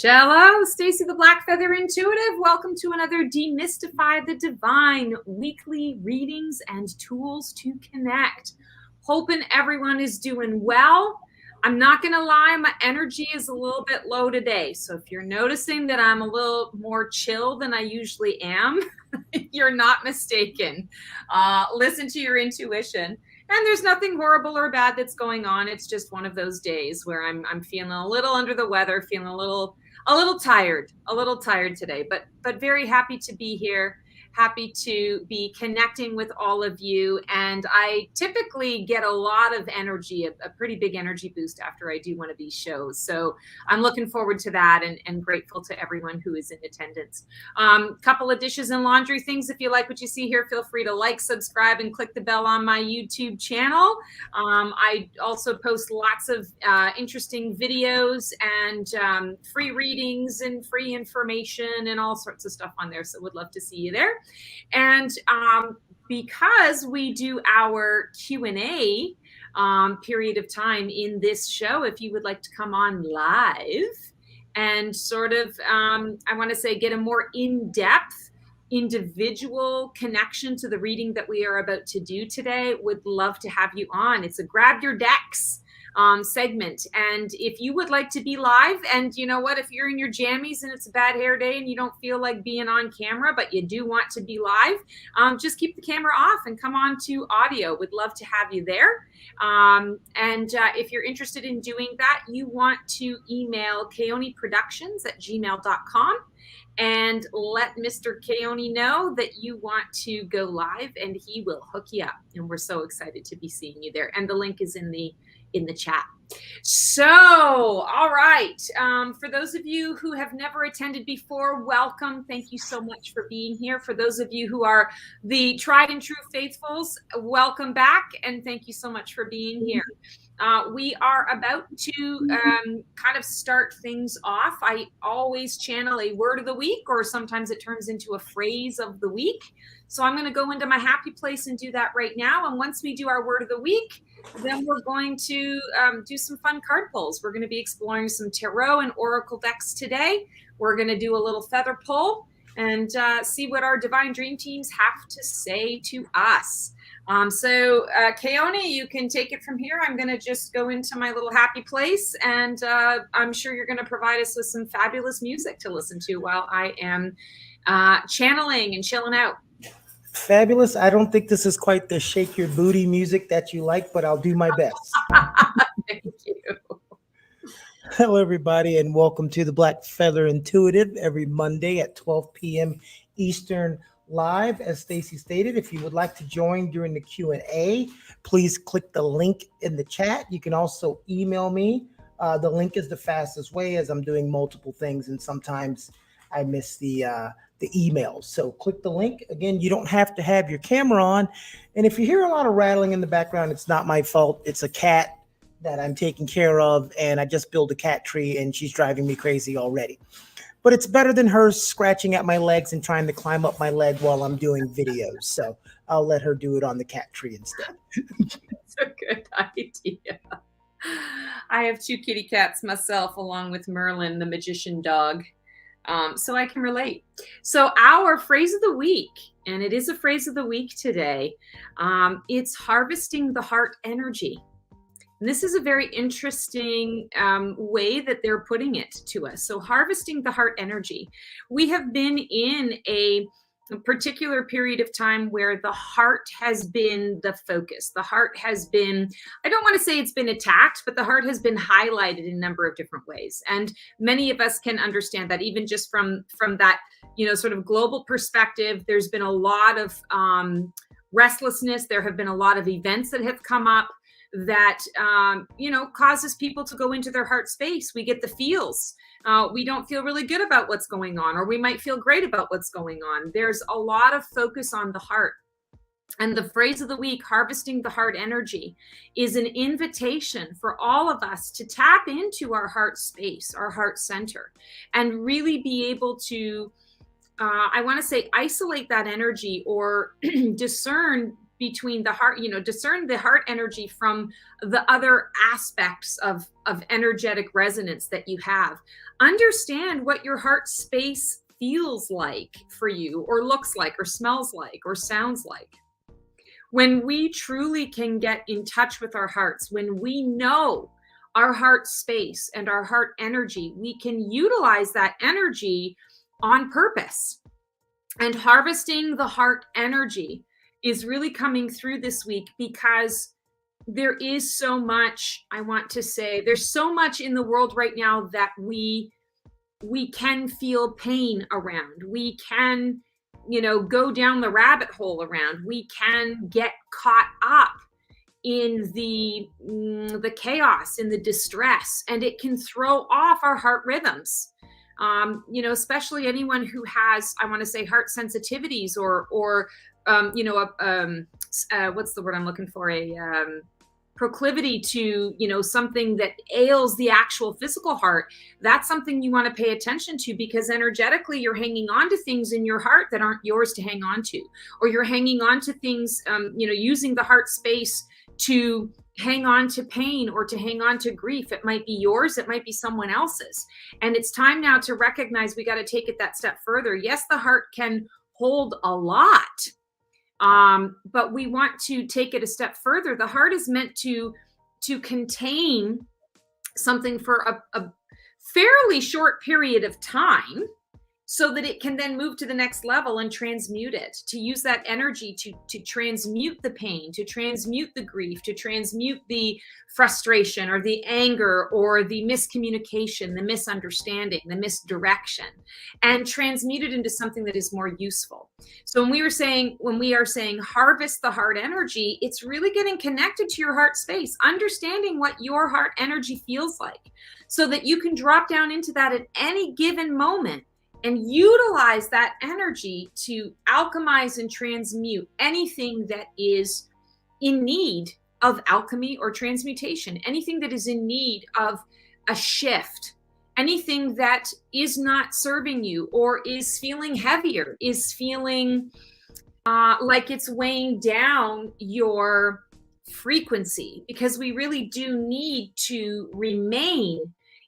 Hello, Stacy the Black Feather Intuitive. Welcome to another Demystify the Divine weekly readings and tools to connect. Hoping everyone is doing well. I'm not going to lie, my energy is a little bit low today. So if you're noticing that I'm a little more chill than I usually am, you're not mistaken. Listen to your intuition. And there's nothing horrible or bad that's going on. It's just one of those days where I'm feeling a little under the weather, feeling a little tired today, but very happy to be here. Happy to be connecting with all of you. And I typically get a lot of energy, a pretty big energy boost after I do one of these shows. So I'm looking forward to that and grateful to everyone who is in attendance. Couple of dishes and laundry things. If you like what you see here, feel free to like, subscribe, and click the bell on my YouTube channel. I also post lots of interesting videos and free readings and free information and all sorts of stuff on there. So would love to see you there. And because we do our Q&A period of time in this show, if you would like to come on live and sort of, I want to say, get a more in-depth individual connection to the reading that we are about to do today, would love to have you on. It's a grab your decks segment. And if you would like to be live, and you know what, if you're in your jammies and it's a bad hair day and you don't feel like being on camera, but you do want to be live, just keep the camera off and come on to audio. Would love to have you there. If you're interested in doing that, you want to email keoniproductions@gmail.com and let Mr. Keoni know that you want to go live, and he will hook you up. And we're so excited to be seeing you there. And the link is in the chat. So, all right. For those of you who have never attended before, welcome. Thank you so much for being here. For those of you who are the tried and true faithfuls, welcome back. And thank you so much for being here. We are about to kind of start things off. I always channel a word of the week, or sometimes it turns into a phrase of the week. So I'm going to go into my happy place and do that right now. And once we do our word of the week, then we're going to do some fun card pulls. We're going to be exploring some tarot and oracle decks today. We're going to do a little feather pull and see what our divine dream teams have to say to us. So Keoni, you can take it from here. I'm going to just go into my little happy place, and I'm sure you're going to provide us with some fabulous music to listen to while I am channeling and chilling out. Fabulous. I don't think this is quite the shake your booty music that you like, but I'll do my best. Thank you. Hello, everybody, and welcome to the Black Feather Intuitive every Monday at 12 p.m. Eastern live. As Stacy stated, if you would like to join during the Q&A, please click the link in the chat. You can also email me. The link is the fastest way, as I'm doing multiple things, and sometimes I miss the emails. So click the link. Again, you don't have to have your camera on. And if you hear a lot of rattling in the background, it's not my fault. It's a cat that I'm taking care of, and I just built a cat tree, and she's driving me crazy already. But it's better than her scratching at my legs and trying to climb up my leg while I'm doing videos. So I'll let her do it on the cat tree instead. That's a good idea. I have 2 kitty cats myself, along with Merlin, the magician dog. So I can relate. So our phrase of the week, and it is a phrase of the week today, it's harvesting the heart energy. And this is a very interesting way that they're putting it to us. So harvesting the heart energy. We have been in a particular period of time where the heart has been the focus. The heart has been, I don't want to say it's been attacked, but the heart has been highlighted in a number of different ways. And many of us can understand that, even just from that, sort of global perspective. There's been a lot of restlessness. There have been a lot of events that have come up that, causes people to go into their heart space. We get the feels. We don't feel really good about what's going on, or we might feel great about what's going on. There's a lot of focus on the heart. And the phrase of the week, harvesting the heart energy, is an invitation for all of us to tap into our heart space, our heart center, and really be able to, I want to say, isolate that energy, or discern between the heart, discern the heart energy from the other aspects of energetic resonance that you have. Understand what your heart space feels like for you, or looks like, or smells like, or sounds like. When we truly can get in touch with our hearts, when we know our heart space and our heart energy, we can utilize that energy on purpose. And harvesting the heart energy is really coming through this week, because there is so much, I want to say, there's so much in the world right now that we can feel pain around. We can, go down the rabbit hole around. We can get caught up in the chaos, in the distress, and it can throw off our heart rhythms. Especially anyone who has, I want to say, heart sensitivities, or what's the word I'm looking for? Proclivity to, something that ails the actual physical heart. That's something you want to pay attention to, because energetically you're hanging on to things in your heart that aren't yours to hang on to, or you're hanging on to things, using the heart space to hang on to pain or to hang on to grief. It might be yours, it might be someone else's. And it's time now to recognize we got to take it that step further. Yes, the heart can hold a lot, but we want to take it a step further. The heart is meant to contain something for a fairly short period of time, so that it can then move to the next level and transmute it, to use that energy to transmute the pain, to transmute the grief, to transmute the frustration or the anger or the miscommunication, the misunderstanding, the misdirection, and transmute it into something that is more useful. So when we are saying harvest the heart energy, it's really getting connected to your heart space, understanding what your heart energy feels like, so that you can drop down into that at any given moment and utilize that energy to alchemize and transmute anything that is in need of alchemy or transmutation, anything that is in need of a shift, anything that is not serving you or is feeling heavier, is feeling like it's weighing down your frequency, because we really do need to remain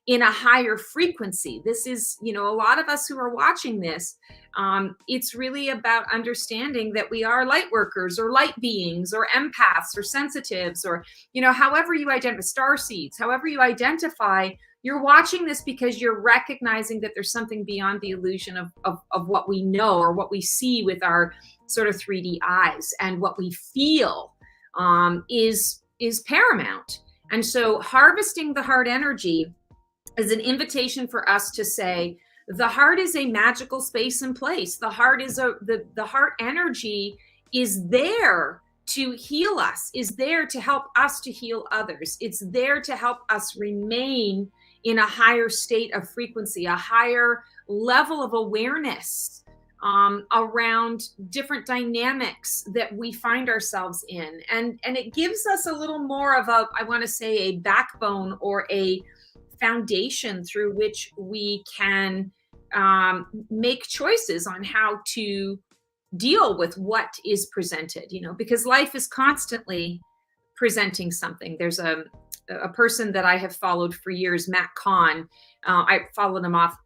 in a higher frequency. This is, a lot of us who are watching this, it's really about understanding that we are light workers or light beings or empaths or sensitives, or, however you identify, starseeds, however you identify. You're watching this because you're recognizing that there's something beyond the illusion of what we know or what we see with our sort of 3D eyes, and what we feel is paramount. And so harvesting the heart energy is an invitation for us to say, the heart is a magical space and place. The heart is the heart energy is there to heal us, is there to help us to heal others. It's there to help us remain in a higher state of frequency, a higher level of awareness around different dynamics that we find ourselves in. And it gives us a little more of a, I want to say, a backbone or a foundation through which we can make choices on how to deal with what is presented, because life is constantly presenting something. There's a person that I have followed for years, Matt Kahn. I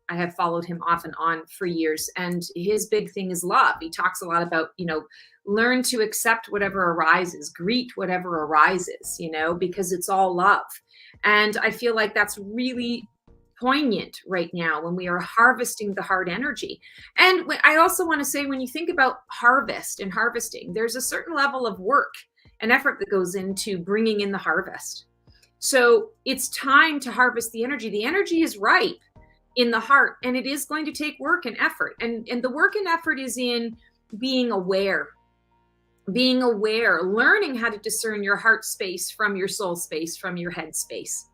have followed him off and on for years. And his big thing is love. He talks a lot about, learn to accept whatever arises, greet whatever arises, because it's all love. And I feel like that's really poignant right now when we are harvesting the heart energy. And I also want to say, when you think about harvest and harvesting, there's a certain level of work and effort that goes into bringing in the harvest. So it's time to harvest the energy. The energy is ripe in the heart, and it is going to take work and effort. And the work and effort is in being aware, learning how to discern your heart space from your soul space, from your head space.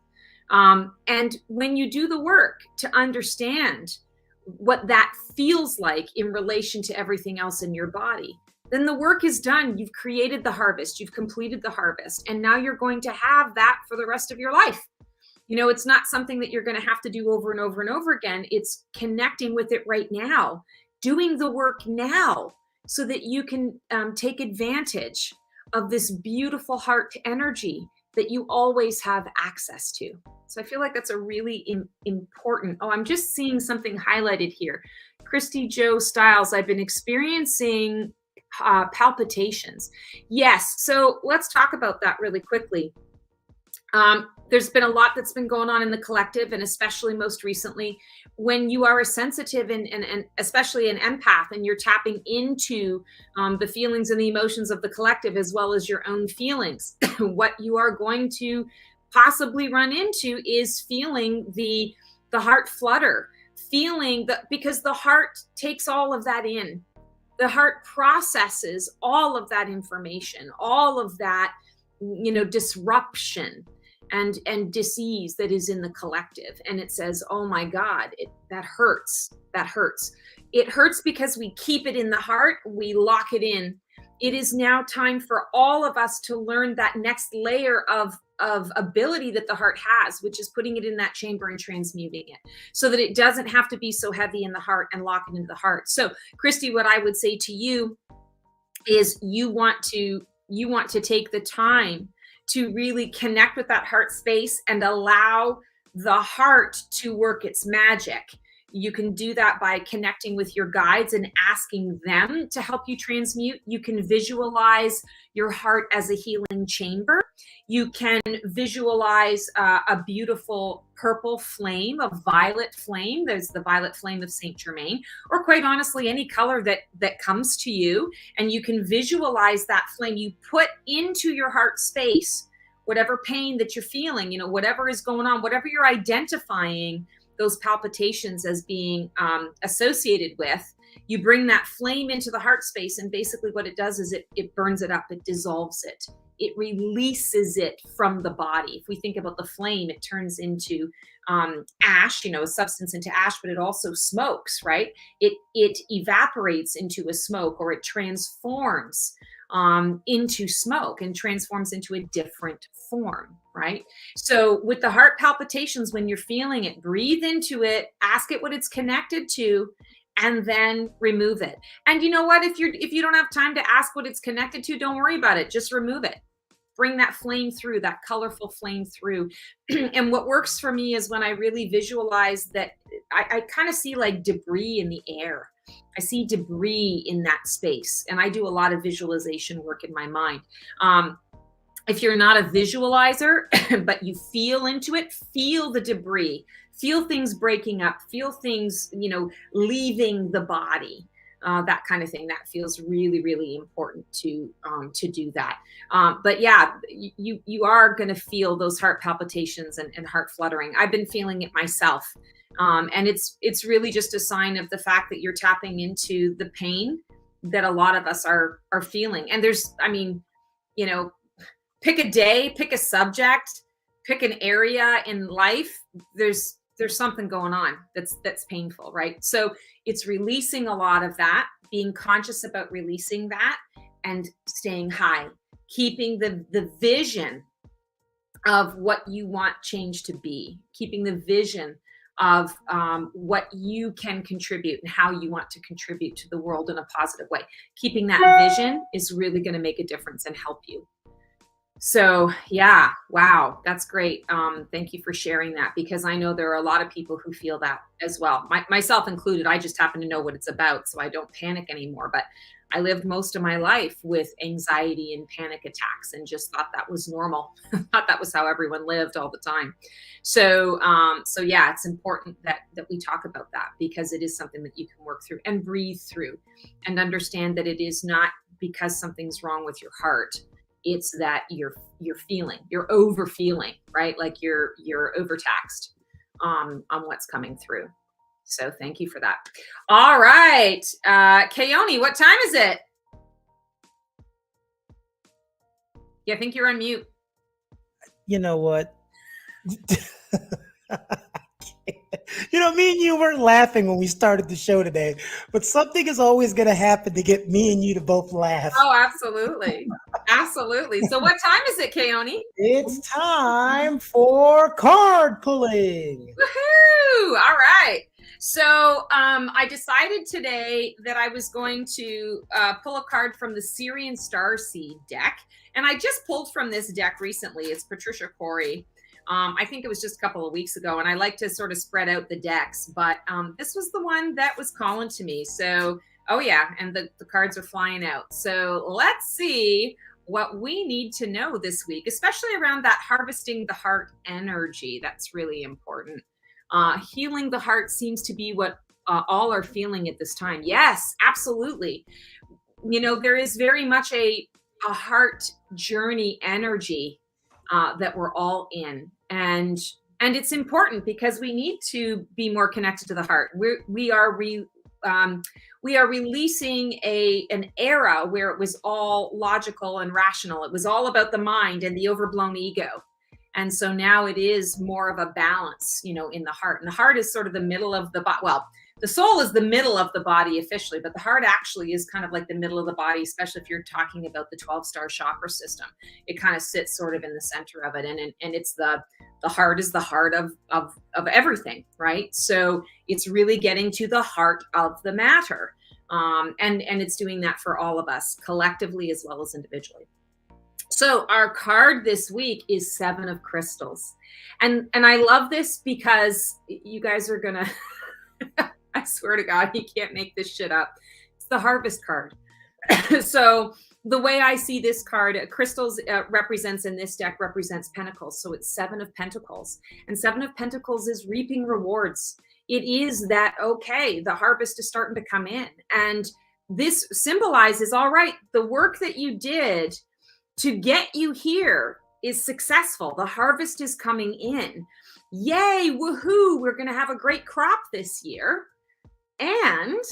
And when you do the work to understand what that feels like in relation to everything else in your body, then the work is done. You've created the harvest, you've completed the harvest, and now you're going to have that for the rest of your life. It's not something that you're going to have to do over and over and over again. It's connecting with it right now, doing the work now, so that you can take advantage of this beautiful heart energy that you always have access to. So I feel like that's a really important. Oh, I'm just seeing something highlighted here. Christy Joe Styles, I've been experiencing palpitations. Yes. So let's talk about that really quickly. There's been a lot that's been going on in the collective, and especially most recently, when you are a sensitive and especially an empath, and you're tapping into the feelings and the emotions of the collective as well as your own feelings. What you are going to possibly run into is feeling the heart flutter, feeling that, because the heart takes all of that in. The heart processes all of that information, all of that, disruption and disease that is in the collective. And it says, oh my God, that hurts. That hurts. It hurts because we keep it in the heart. We lock it in. It is now time for all of us to learn that next layer of ability that the heart has, which is putting it in that chamber and transmuting it so that it doesn't have to be so heavy in the heart and lock it into the heart. So Christy, what I would say to you is you want to take the time to really connect with that heart space and allow the heart to work its magic. You can do that by connecting with your guides and asking them to help you transmute. You can visualize your heart as a healing chamber. You can visualize a beautiful purple flame, a violet flame. There's the violet flame of Saint Germain, or quite honestly, any color that comes to you. And you can visualize that flame. You put into your heart space whatever pain that you're feeling, whatever is going on, whatever you're identifying those palpitations as being associated with. You bring that flame into the heart space, and basically what it does is it burns it up, it dissolves it, it releases it from the body. If we think about the flame, it turns into ash, a substance into ash, but it also smokes, right? It evaporates into a smoke, or it transforms into smoke and transforms into a different form, right? So with the heart palpitations, when you're feeling it, breathe into it, ask it what it's connected to, and then remove it. And you know what? If you don't have time to ask what it's connected to, don't worry about it. Just remove it. Bring that flame through, that colorful flame through. And what works for me is when I really visualize that, I kind of see like debris in the air. I see debris in that space. And I do a lot of visualization work in my mind. If you're not a visualizer, but you feel into it, feel the debris, feel things breaking up, feel things, leaving the body, that kind of thing. That feels really, really important to do that. But yeah, you are going to feel those heart palpitations and heart fluttering. I've been feeling it myself. And it's really just a sign of the fact that you're tapping into the pain that a lot of us are feeling. And there's, pick a day, pick a subject, pick an area in life. There's something going on that's painful, right? So it's releasing a lot of that, being conscious about releasing that, and staying high, keeping the vision of what you want change to be, keeping the vision of what you can contribute and how you want to contribute to the world in a positive way. Keeping that vision is really going to make a difference and help you. So yeah, wow, that's great. Thank you for sharing that, because I know there are a lot of people who feel that as well, myself included. I just happen to know what it's about, so I don't panic anymore. But I lived most of my life with anxiety and panic attacks and just thought that was normal. Thought that was how everyone lived all the time. So yeah, it's important that we talk about that, because it is something that you can work through and breathe through, and understand that it is not because something's wrong with your heart. It's that you're over feeling, right? Like you're overtaxed on what's coming through. So thank you for that. All right. Keone, what time is it? Yeah, I think you're on mute. You know what? Me and you weren't laughing when we started the show today, but something is always going to happen to get me and you to both laugh. Oh, absolutely. Absolutely. So what time is it, Keone? It's time for card pulling. Woohoo! All right. So I decided today that I was going to pull a card from the Sirian Starseed deck. And I just pulled from this deck recently. It's Patricia Cori. I think it was just a couple of weeks ago. And I like to sort of spread out the decks. But this was the one that was calling to me. So, oh yeah, and the cards are flying out. So let's see what we need to know this week, especially around that harvesting the heart energy. That's really important. Healing the heart seems to be what all are feeling at this time. Yes, absolutely. You know, there is very much a heart journey energy that we're all in. And it's important because we need to be more connected to the heart. We are releasing an era where it was all logical and rational. It was all about the mind and the overblown ego. And so now it is more of a balance, you know, in the heart. And the heart is sort of the middle of the body. Well, the soul is the middle of the body officially, but the heart actually is kind of like the middle of the body, especially if you're talking about the 12-star chakra system. It kind of sits sort of in the center of it. And it's the heart is the heart of everything, right? So it's really getting to the heart of the matter. And it's doing that for all of us collectively as well as individually. So our card this week is 7 of Crystals. And I love this because you guys are going to, I swear to God, you can't make this shit up. It's the Harvest card. So the way I see this card, Crystals represents in this deck represents Pentacles. So it's 7 of Pentacles. And 7 of Pentacles is reaping rewards. It is that, okay, the harvest is starting to come in. And this symbolizes, all right, the work that you did to get you here is successful. The harvest is coming in. Yay, woohoo, we're going to have a great crop this year. And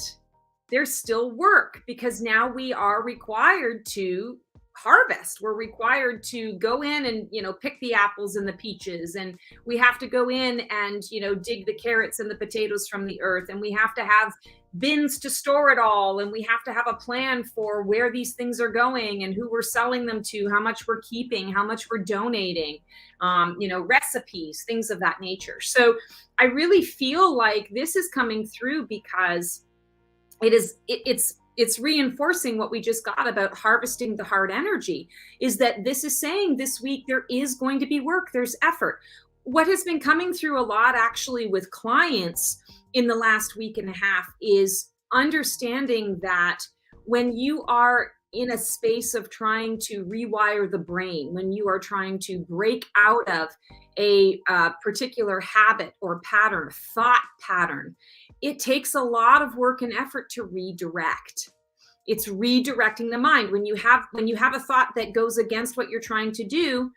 there's still work because now we are required to harvest. We're required to go in and, you know, pick the apples and the peaches. And we have to go in and, you know, dig the carrots and the potatoes from the earth. And we have to have bins to store it all. And we have to have a plan for where these things are going and who we're selling them to, how much we're keeping, how much we're donating, you know, recipes, things of that nature. So I really feel like this is coming through because it's reinforcing what we just got about harvesting the heart energy, is that this is saying this week there is going to be work, there's effort. What has been coming through a lot actually with clients in the last week and a half is understanding that when you are in a space of trying to rewire the brain, when you are trying to break out of a particular habit or pattern, thought pattern, it takes a lot of work and effort to redirect. It's redirecting the mind. When you have a thought that goes against what you're trying to do,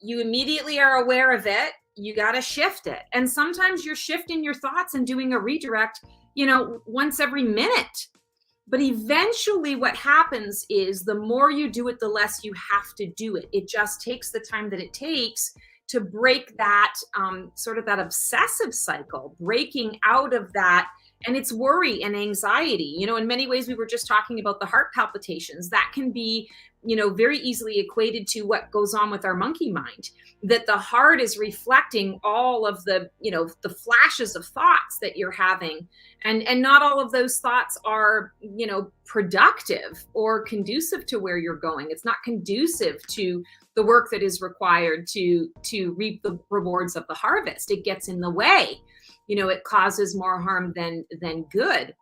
you immediately are aware of it. You got to shift it. And sometimes you're shifting your thoughts and doing a redirect, you know, once every minute. But eventually what happens is the more you do it, the less you have to do it. It just takes the time that it takes to break that sort of that obsessive cycle, breaking out of that. And it's worry and anxiety. You know, in many ways, we were just talking about the heart palpitations. That can be, you know, very easily equated to what goes on with our monkey mind, that the heart is reflecting all of the, you know, the flashes of thoughts that you're having. And not all of those thoughts are, you know, productive or conducive to where you're going. It's not conducive to the work that is required to reap the rewards of the harvest. It gets in the way. You know, it causes more harm than good.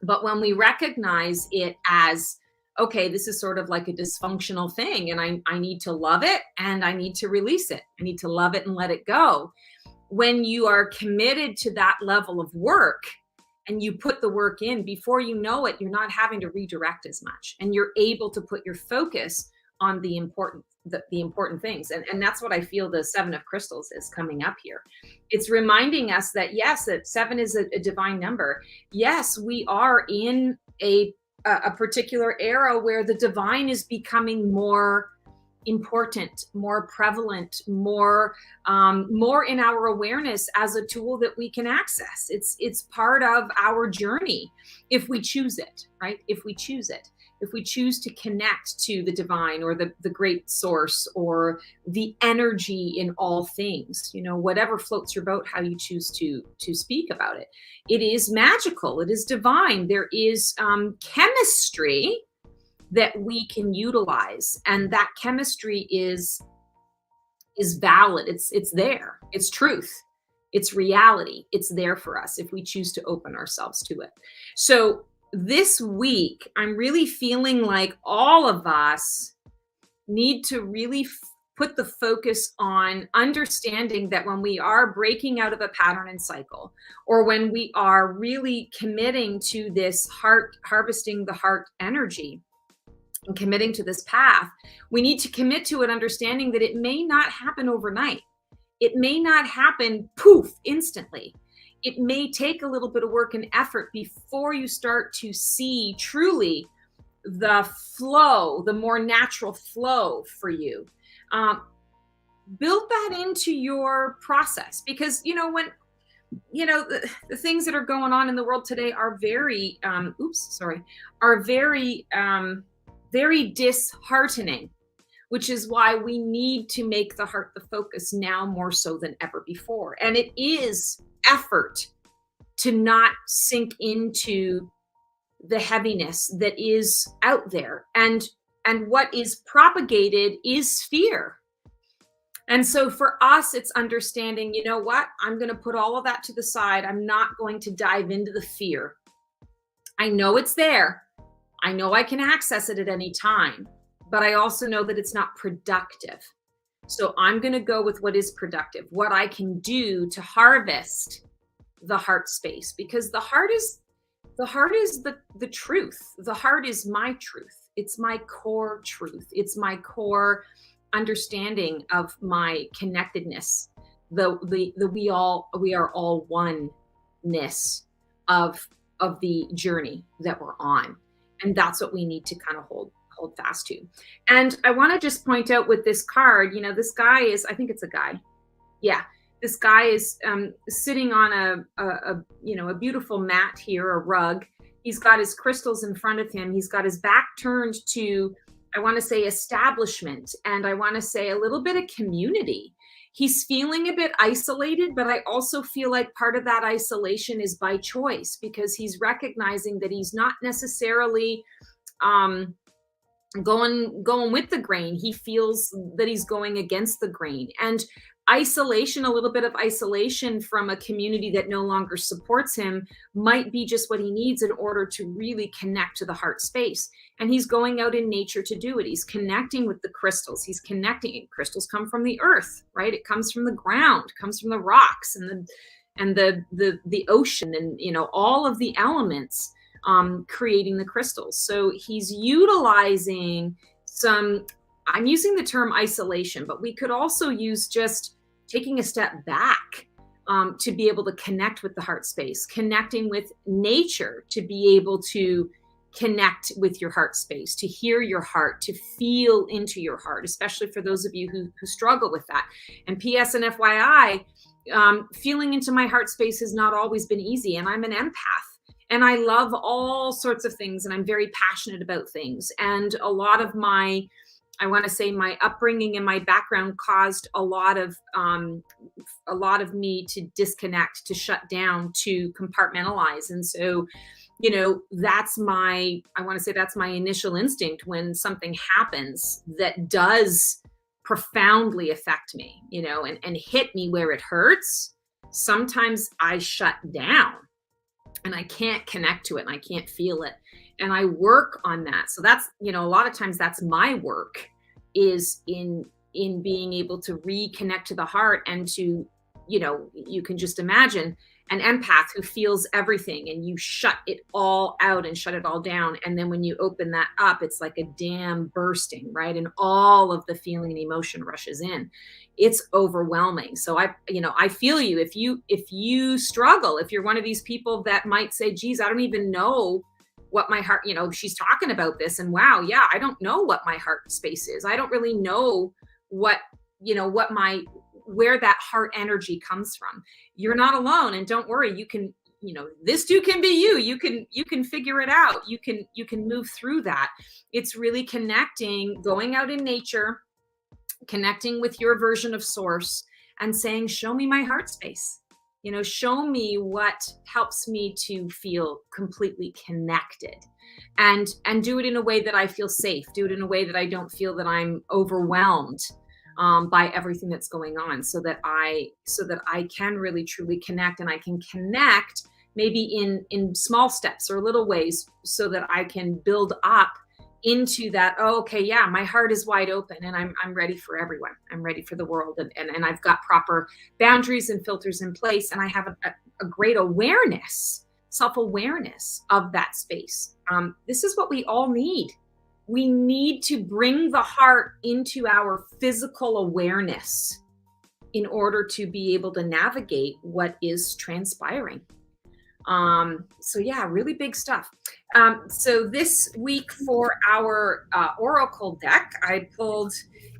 But when we recognize it as, okay, this is sort of like a dysfunctional thing, and I need to love it and I need to release it. I need to love it and let it go. When you are committed to that level of work and you put the work in, before you know it, you're not having to redirect as much, and you're able to put your focus on the important things. And that's what I feel the 7 of Crystals is coming up here. It's reminding us that, yes, that 7 is a divine number. Yes, we are in a particular era where the divine is becoming more important, more prevalent, more in our awareness as a tool that we can access. It's part of our journey if we choose it, right? If we choose it. if we choose to connect to the divine or the great source or the energy in all things, whatever floats your boat, how you choose to speak about it, it is magical. It is divine. There is chemistry that we can utilize, and that chemistry is valid. It's there. It's truth. It's reality. It's there for us if we choose to open ourselves to it. So this week, I'm really feeling like all of us need to really put the focus on understanding that when we are breaking out of a pattern and cycle, or when we are really committing to this harvesting the heart energy and committing to this path, we need to commit to it, understanding that it may not happen overnight. It may not happen poof instantly. It may take a little bit of work and effort before you start to see truly the flow, the more natural flow for you. Build that into your process, because when the things that are going on in the world today are very very disheartening, which is why we need to make the heart the focus now more so than ever before. And it is effort to not sink into the heaviness that is out there. And what is propagated is fear. And so for us, it's understanding, you know what? I'm going to put all of that to the side. I'm not going to dive into the fear. I know it's there. I know I can access it at any time, but I also know that it's not productive. So I'm going to go with what is productive, what I can do to harvest the heart space, because the heart is the truth. The heart is my truth. It's my core truth. It's my core understanding of my connectedness. We are all oneness of the journey that we're on. And that's what we need to kind of hold fast to. And I want to just point out with this card, this guy is, I think it's a guy. Yeah. This guy is sitting on a beautiful mat here, a rug. He's got his crystals in front of him. He's got his back turned to, I want to say, establishment. And I want to say a little bit of community. He's feeling a bit isolated, but I also feel like part of that isolation is by choice, because he's recognizing that he's not necessarily going with the grain. He feels that he's going against the grain. And isolation, a little bit of isolation from a community that no longer supports him, might be just what he needs in order to really connect to the heart space. And he's going out in nature to do it. He's connecting with the crystals. He's connecting. Crystals come from the earth, right? It comes from the ground, comes from the rocks and the ocean, and all of the elements creating the crystals. So he's utilizing some, I'm using the term isolation, but we could also use just taking a step back to be able to connect with the heart space, connecting with nature, to be able to connect with your heart space, to hear your heart, to feel into your heart, especially for those of you who struggle with that. And PS and FYI, feeling into my heart space has not always been easy. And I'm an empath, and I love all sorts of things, and I'm very passionate about things. And a lot of my, I want to say, my upbringing and my background caused a lot of me to disconnect, to shut down, to compartmentalize. And so, that's my initial instinct when something happens that does profoundly affect me, and hit me where it hurts. Sometimes I shut down and I can't connect to it and I can't feel it. And I work on that. So that's, a lot of times that's my work, is in being able to reconnect to the heart, and to, you can just imagine an empath who feels everything, and you shut it all out and shut it all down. And then when you open that up, it's like a dam bursting, right? And all of the feeling and emotion rushes in. It's overwhelming. So I feel you. If you struggle, if you're one of these people that might say, geez, I don't even know what my heart, she's talking about this, and wow, yeah, I don't know what my heart space is. I don't really know what where that heart energy comes from. You're not alone, and don't worry, you this too can be you. You can figure it out. You can move through that. It's really connecting, going out in nature, connecting with your version of source and saying, show me my heart space. Show me what helps me to feel completely connected, and do it in a way that I feel safe. Do it in a way that I don't feel that I'm overwhelmed by everything that's going on, so that I can really truly connect, and I can connect maybe in small steps or little ways, so that I can build up into that. Oh, okay, yeah, my heart is wide open, and I'm ready for everyone. I'm ready for the world, and I've got proper boundaries and filters in place, and I have a great awareness, self-awareness of that space. This is what we all need. We need to bring the heart into our physical awareness in order to be able to navigate what is transpiring. So yeah, really big stuff. So this week for our Oracle deck, I pulled,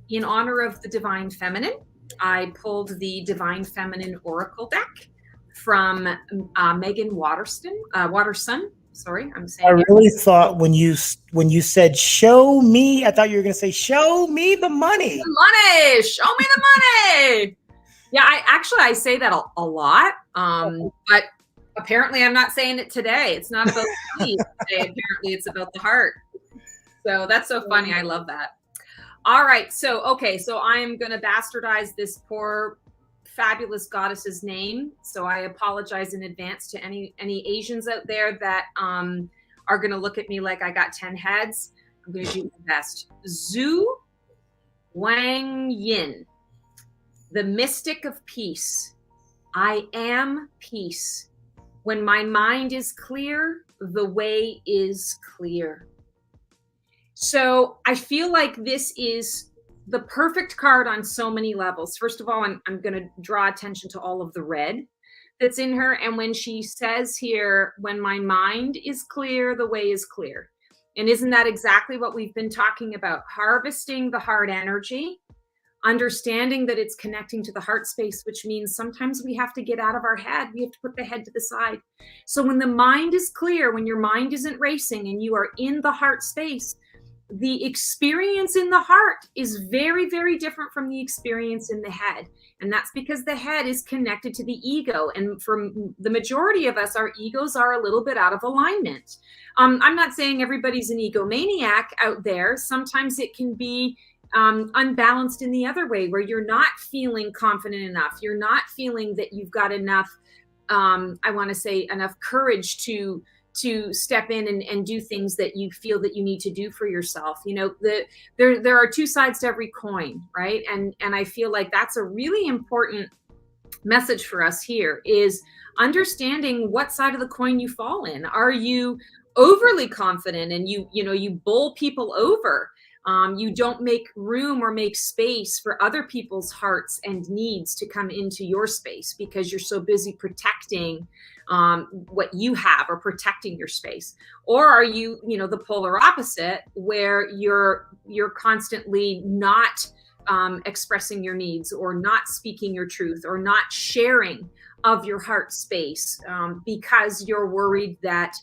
in honor of the Divine Feminine, I pulled the Divine Feminine Oracle deck from Meggan Watterson. Sorry, I'm saying. I really thought when you said show me, I thought you were going to say show me the money. The money, show me the money. Yeah, I say that a lot, but apparently I'm not saying it today. It's not about me today. Apparently it's about the heart. So that's so funny. I love that. All right. So I'm going to bastardize this poor fabulous goddess's name. So I apologize in advance to any Asians out there that are going to look at me like I got 10 heads. I'm going to do my best. Xuanjing, the mystic of peace. I am peace. When my mind is clear, the way is clear. So I feel like this is the perfect card on so many levels. First of all, I'm going to draw attention to all of the red that's in her. And when she says here, when my mind is clear, the way is clear. And isn't that exactly what we've been talking about? Harvesting the heart energy, understanding that it's connecting to the heart space, which means sometimes we have to get out of our head. We have to put the head to the side. So when the mind is clear, when your mind isn't racing and you are in the heart space, the experience in the heart is very, very different from the experience in the head. And that's because the head is connected to the ego. And for the majority of us, our egos are a little bit out of alignment. I'm not saying everybody's an egomaniac out there. Sometimes it can be unbalanced in the other way, where you're not feeling confident enough. You're not feeling that you've got enough, I want to say, enough courage to step in and do things that you feel that you need to do for yourself. There are two sides to every coin, right? And I feel like that's a really important message for us here, is understanding what side of the coin you fall in. Are you overly confident and you bowl people over? You don't make room or make space for other people's hearts and needs to come into your space because you're so busy protecting what you have or protecting your space. Or are you, the polar opposite, where you're constantly not expressing your needs, or not speaking your truth, or not sharing of your heart space because you're worried that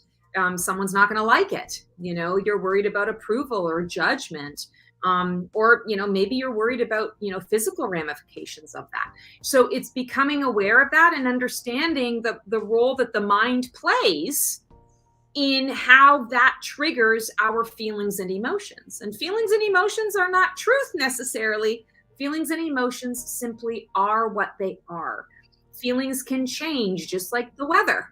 someone's not going to like it. You're worried about approval or judgment, or maybe you're worried about physical ramifications of that. So it's becoming aware of that and understanding the role that the mind plays in how that triggers our feelings and emotions. And feelings and emotions are not truth necessarily. Feelings and emotions simply are what they are. Feelings can change just like the weather.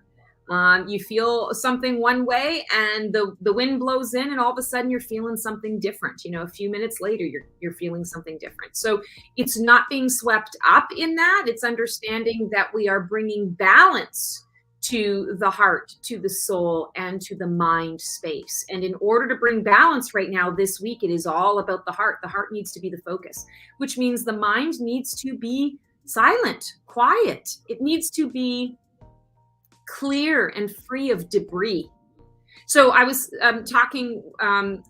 You feel something one way and the wind blows in and all of a sudden you're feeling something different. A few minutes later, you're feeling something different. So it's not being swept up in that. It's understanding that we are bringing balance to the heart, to the soul, and to the mind space. And in order to bring balance right now this week, it is all about the heart. The heart needs to be the focus, which means the mind needs to be silent, quiet. It needs to be clear and free of debris. So I was talking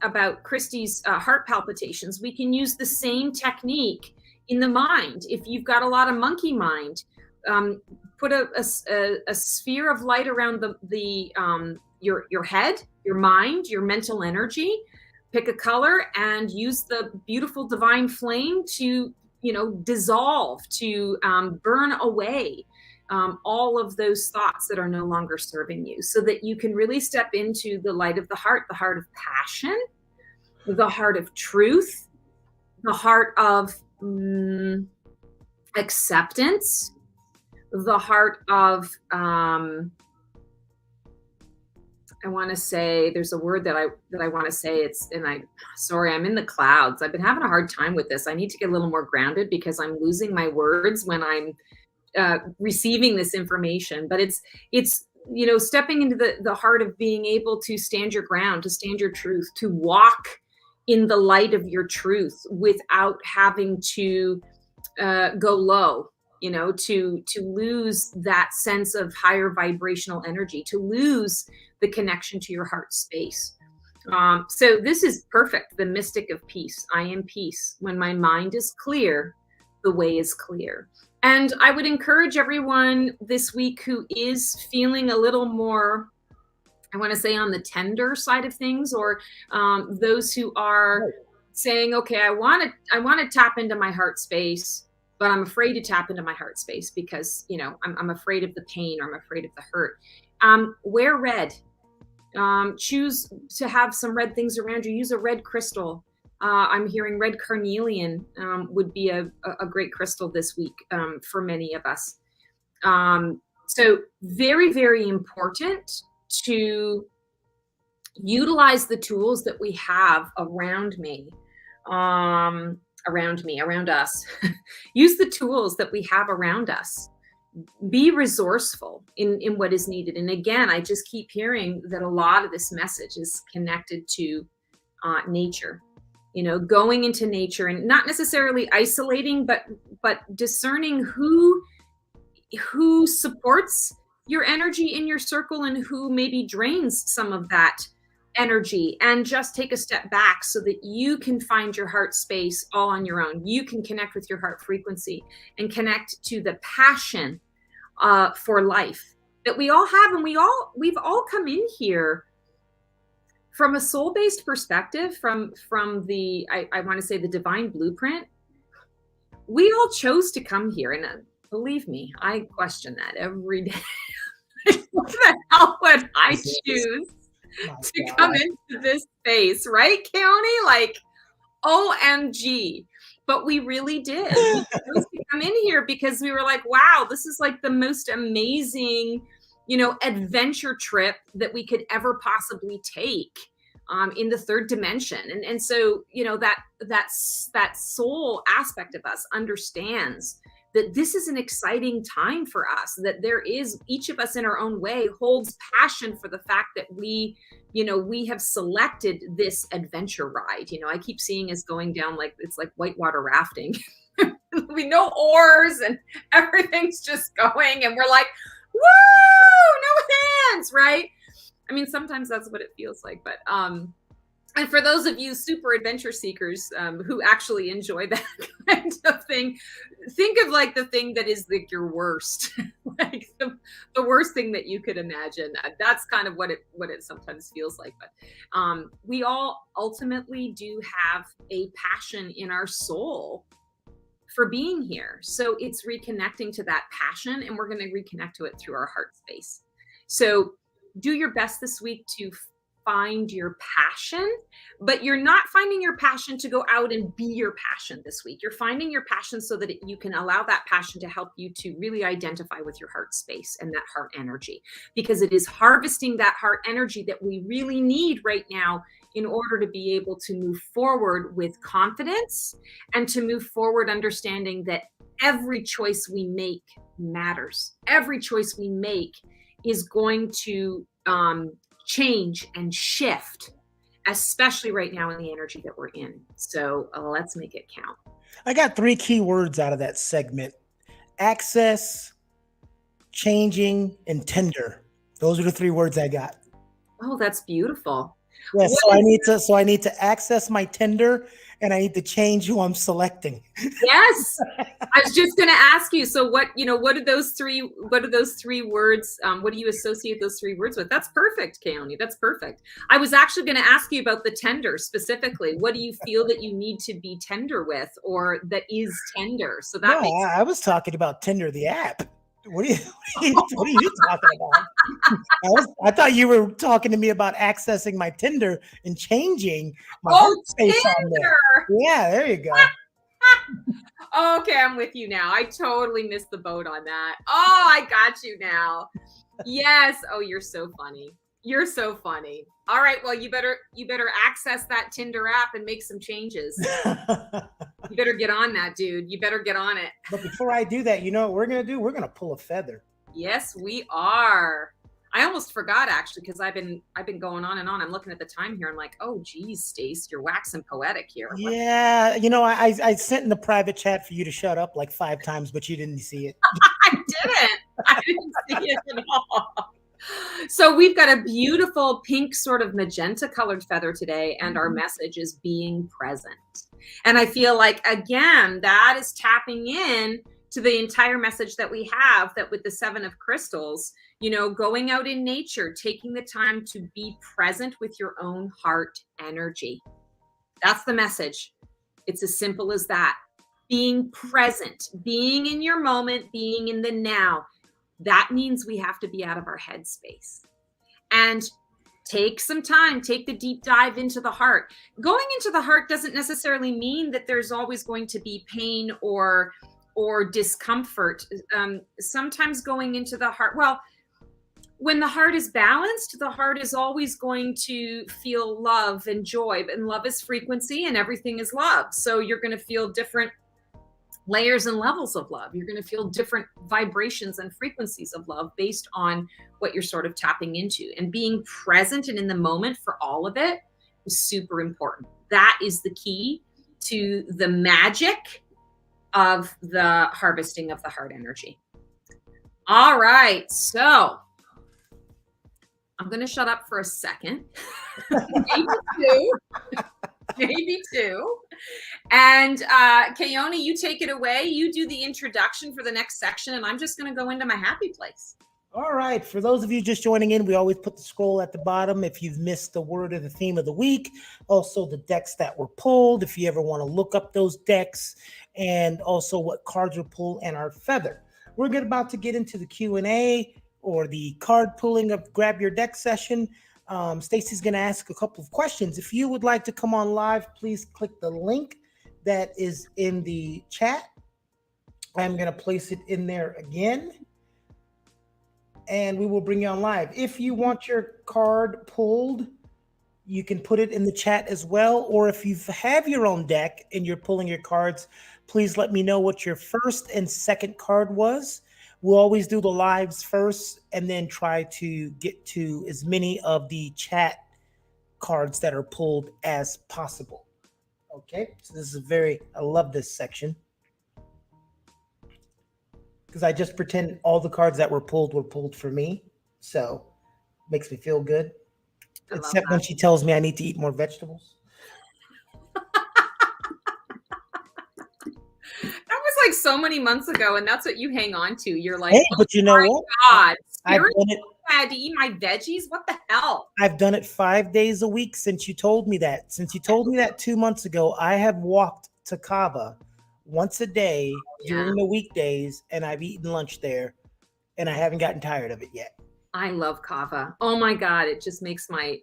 about Christy's heart palpitations. We can use the same technique in the mind. If you've got a lot of monkey mind, put a sphere of light around your head, your mind, your mental energy. Pick a color and use the beautiful divine flame to, dissolve, to burn away all of those thoughts that are no longer serving you, so that you can really step into the light of the heart of passion, the heart of truth, the heart of acceptance, the heart of I want to say, there's a word that I want to say. I'm in the clouds. I've been having a hard time with this. I need to get a little more grounded because I'm losing my words when I'm receiving this information. But it's stepping into the heart of being able to stand your ground, to stand your truth, to walk in the light of your truth without having to go low, to lose that sense of higher vibrational energy, to lose the connection to your heart space. So this is perfect. The mystic of peace. I am peace. When my mind is clear, the way is clear. And I would encourage everyone this week who is feeling a little more, I want to say, on the tender side of things, or those who are saying, okay, I want to tap into my heart space, but I'm afraid to tap into my heart space because, I'm afraid of the pain, or I'm afraid of the hurt. Wear red. Choose to have some red things around you. Use a red crystal. I'm hearing red carnelian would be a great crystal this week for many of us. So very, very important to utilize the tools that we have around us. Use the tools that we have around us. Be resourceful in what is needed. And again, I just keep hearing that a lot of this message is connected to nature, going into nature, and not necessarily isolating, but discerning who supports your energy in your circle and who maybe drains some of that energy, and just take a step back so that you can find your heart space all on your own. You can connect with your heart frequency and connect to the passion for life that we all have. And we've all come in here from a soul-based perspective, from the, I want to say, the divine blueprint. We all chose to come here. And believe me, I question that every day. What the hell would I choose to come into this space, right, County? Like, OMG. But we really did. We chose to come in here because we were like, wow, this is like the most amazing, adventure trip that we could ever possibly take in the third dimension. And so, that soul aspect of us understands that this is an exciting time for us, that there is, each of us in our own way holds passion for the fact that we have selected this adventure ride. I keep seeing us going down it's like whitewater rafting. We know oars and everything's just going, and we're like, woo, no hands, right? I mean, sometimes that's what it feels like, but and for those of you super adventure seekers who actually enjoy that kind of thing, think of like the thing that is like your worst, like the worst thing that you could imagine. That's kind of what it sometimes feels like. But we all ultimately do have a passion in our soul for being here. So it's reconnecting to that passion, and we're going to reconnect to it through our heart space. So do your best this week to find your passion, but you're not finding your passion to go out and be your passion this week. You're finding your passion so that you can allow that passion to help you to really identify with your heart space and that heart energy, because it is harvesting that heart energy that we really need right now in order to be able to move forward with confidence and to move forward understanding that every choice we make matters. Every choice we make is going to change and shift, especially right now in the energy that we're in. So let's make it count. I got 3 key words out of that segment: access, changing, and tender. Those are the 3 words I got. Oh, that's beautiful. Yes, so I need to access my tender, and I need to change who I'm selecting. Yes. I was just going to ask you. So what are those three words? What do you associate those three words with? That's perfect, Keone. That's perfect. I was actually going to ask you about the tender specifically. What do you feel that you need to be tender with, or that is tender? So that No, I was talking about Tinder, the app. What are you talking about? I thought you were talking to me about accessing my Tinder and changing my heart space on there. Yeah, there you go. Okay, I'm with you now. I totally missed the boat on that. Oh, I got you now. Yes. Oh, you're so funny. You're so funny. All right. Well, you better access that Tinder app and make some changes. You better get on that, dude. You better get on it. But before I do that, you know what we're gonna do? We're gonna pull a feather. Yes, we are. I almost forgot actually, because I've been going on and on. I'm looking at the time here. I'm like, oh geez, Stace, you're waxing poetic here. Yeah, you know, I sent in the private chat for you to shut up like 5 times, but you didn't see it. I didn't see it at all. So we've got a beautiful pink sort of magenta colored feather today, and our message is being present. And I feel like, again, that is tapping in to the entire message that we have, that with the 7 of crystals, you know, going out in nature, taking the time to be present with your own heart energy. That's the message. It's as simple as that. Being present, being in your moment, being in the now. That means we have to be out of our head space and take some time, take the deep dive into the heart. Going into the heart doesn't necessarily mean that there's always going to be pain or discomfort. Sometimes going into the heart, well, when the heart is balanced, the heart is always going to feel love and joy, and love is frequency and everything is love. So you're going to feel different layers and levels of love. You're going to feel different vibrations and frequencies of love based on what you're sort of tapping into. And being present and in the moment for all of it is super important. That is the key to the magic of the harvesting of the heart energy. All right, so I'm going to shut up for a second. Maybe two. And Keone, you take it away. You do the introduction for the next section, and I'm just going to go into my happy place. All right. For those of you just joining in, we always put the scroll at the bottom if you've missed the word or the theme of the week. Also, the decks that were pulled, if you ever want to look up those decks, and also what cards were pulled and our feather. We're about to get into the Q&A or the card pulling of Grab Your Deck session. Stacy's going to ask a couple of questions. If you would like to come on live, please click the link that is in the chat. I'm going to place it in there again, and we will bring you on live. If you want your card pulled, you can put it in the chat as well. Or if you have your own deck and you're pulling your cards, please let me know what your first and second card was. We'll always do the lives first and then try to get to as many of the chat cards that are pulled as possible. Okay, so this is I love this section because I just pretend all the cards that were pulled for me. So it makes me feel good. Except when she tells me I need to eat more vegetables. That was like so many months ago, and that's what you hang on to. You're like, hey, but you know what? God, I've done it. I had to eat my veggies. What the hell? I've done it 5 days a week since you told me that. Since you told me that 2 months ago, I have walked to Kava once a day during the weekdays, and I've eaten lunch there, and I haven't gotten tired of it yet. I love kava. Oh my God. It just makes my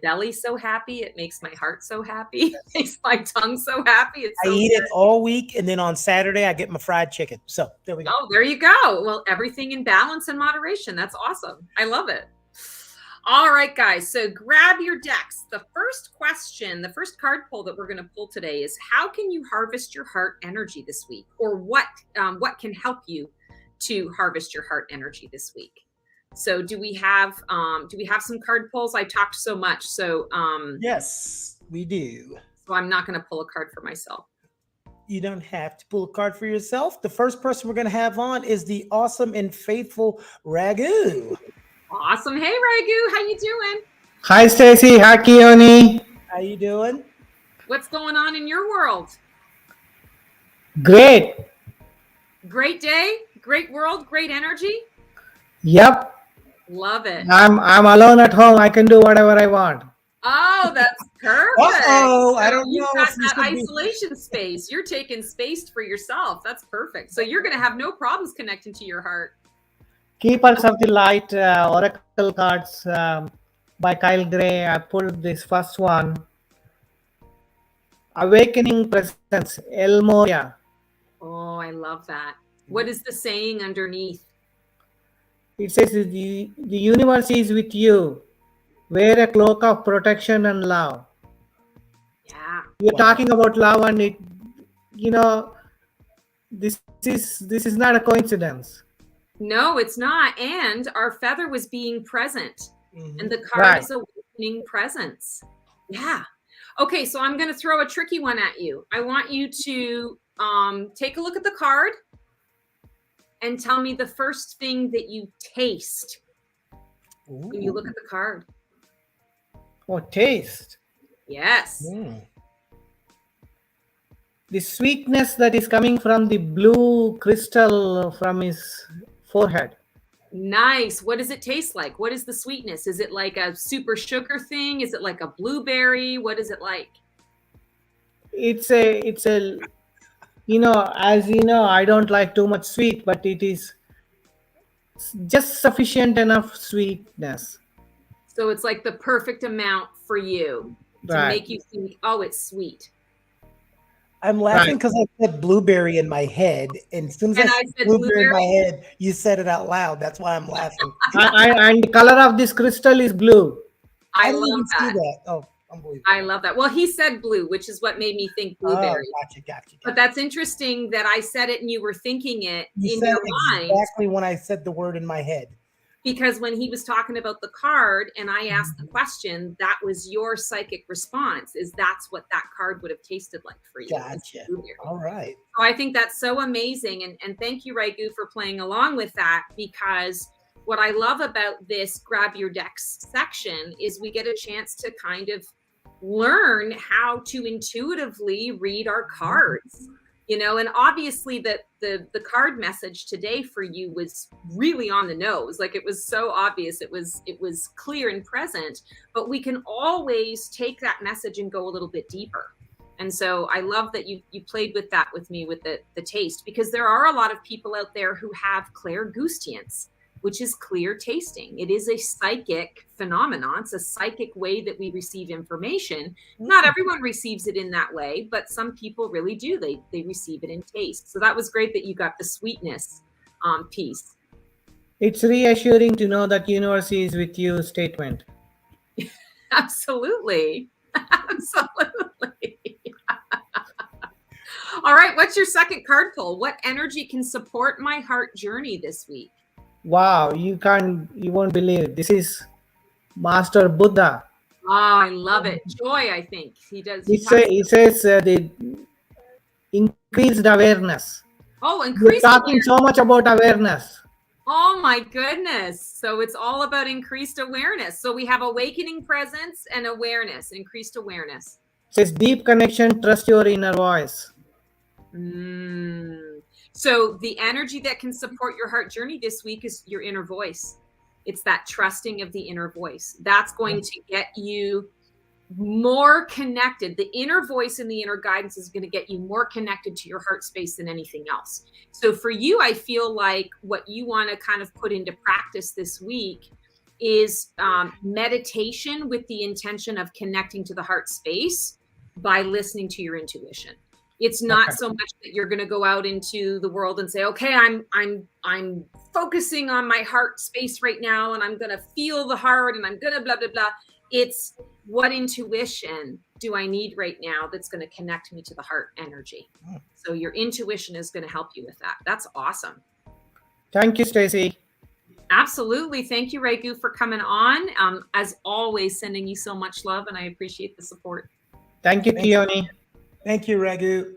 belly so happy. It makes my heart so happy. It makes my tongue so happy. I eat it all week. And then on Saturday, I get my fried chicken. So there we go. Oh, there you go. Well, everything in balance and moderation. That's awesome. I love it. All right, guys. So grab your decks. The first question, the first card pull that we're going to pull today is, how can you harvest your heart energy this week? Or what can help you to harvest your heart energy this week? So do we have some card pulls? I talked so much. So yes, we do. So I'm not going to pull a card for myself. You don't have to pull a card for yourself. The first person we're going to have on is the awesome and faithful Ragu. Awesome. Hey, Ragu, how you doing? Hi, Stacy. Hi, Keone. How you doing? What's going on in your world? Great. Great day, great world, great energy. Yep. Love it. I'm alone at home. I can do whatever I want. Oh, that's perfect. Uh-oh, I don't You've know got if you that should be- isolation space. You're taking space for yourself. That's perfect. So you're going to have no problems connecting to your heart. Keepers of the Light Oracle cards by Kyle Gray. I pulled this first one. Awakening Presence, El Moria. Oh, I love that. What is the saying underneath? It says the universe is with you. Wear a cloak of protection and love. Yeah. You're talking about love, and it, this is not a coincidence. No, it's not. And our feather was being present. And the card Right. is awakening presence. Yeah. Okay, so I'm going to throw a tricky one at you. I want you to take a look at the card and tell me the first thing that you taste when you look at the card. Oh, taste. Yes. The sweetness that is coming from the blue crystal from his forehead. Nice. What does it taste like? What is the sweetness? Is it like a super sugar thing? Is it like a blueberry? What is it like? It's a as you know, I don't like too much sweet, but it is just sufficient enough sweetness. So it's like the perfect amount for you to Right. make you think, oh, it's sweet. I'm laughing because I said blueberry in my head, and as soon as I said blueberry in my head, you said it out loud. That's why I'm laughing. And the color of this crystal is blue. I didn't even see that. Oh, unbelievable. I love that. Well, he said blue, which is what made me think blueberry. Oh, gotcha. But that's interesting that I said it and you were thinking it You in said your mind. exactly when I said the word in my head. Because when he was talking about the card and I asked the question, that was your psychic response, is that's what that card would have tasted like for you. Gotcha. All right. So I think that's so amazing. And thank you, Raigu, for playing along with that, because what I love about this Grab Your Decks section is we get a chance to kind of learn how to intuitively read our cards. And obviously the card message today for you was really on the nose. Like, it was so obvious. It was clear and present, but we can always take that message and go a little bit deeper. And so I love that you played with that with me with the taste, because there are a lot of people out there who have clairgoustience, which is clear tasting. It is a psychic phenomenon. It's a psychic way that we receive information. Not everyone receives it in that way, but some people really do. They receive it in taste. So that was great that you got the sweetness piece. It's reassuring to know that universe is with you statement. Absolutely. Absolutely. All right. What's your second card pull? What energy can support my heart journey this week? Wow, you won't believe it. This is Master Buddha. Oh, I love it. Joy, I think. He does. It says the increased awareness. Oh, increased We're talking so much about awareness. Oh my goodness. So it's all about increased awareness. So we have awakening presence and awareness, increased awareness. It says deep connection, trust your inner voice. So the energy that can support your heart journey this week is your inner voice. It's that trusting of the inner voice. That's going to get you more connected. The inner voice and the inner guidance is going to get you more connected to your heart space than anything else. So for you, I feel like what you want to kind of put into practice this week is meditation with the intention of connecting to the heart space by listening to your intuition. It's not so much that you're going to go out into the world and say, okay, I'm focusing on my heart space right now, and I'm going to feel the heart, and I'm going to blah, blah, blah. It's what intuition do I need right now that's going to connect me to the heart energy. So your intuition is going to help you with that. That's awesome. Thank you, Stacey. Absolutely. Thank you, Raigu, for coming on. As always, sending you so much love, and I appreciate the support. Thank you, Keone. Thank you, Raigu.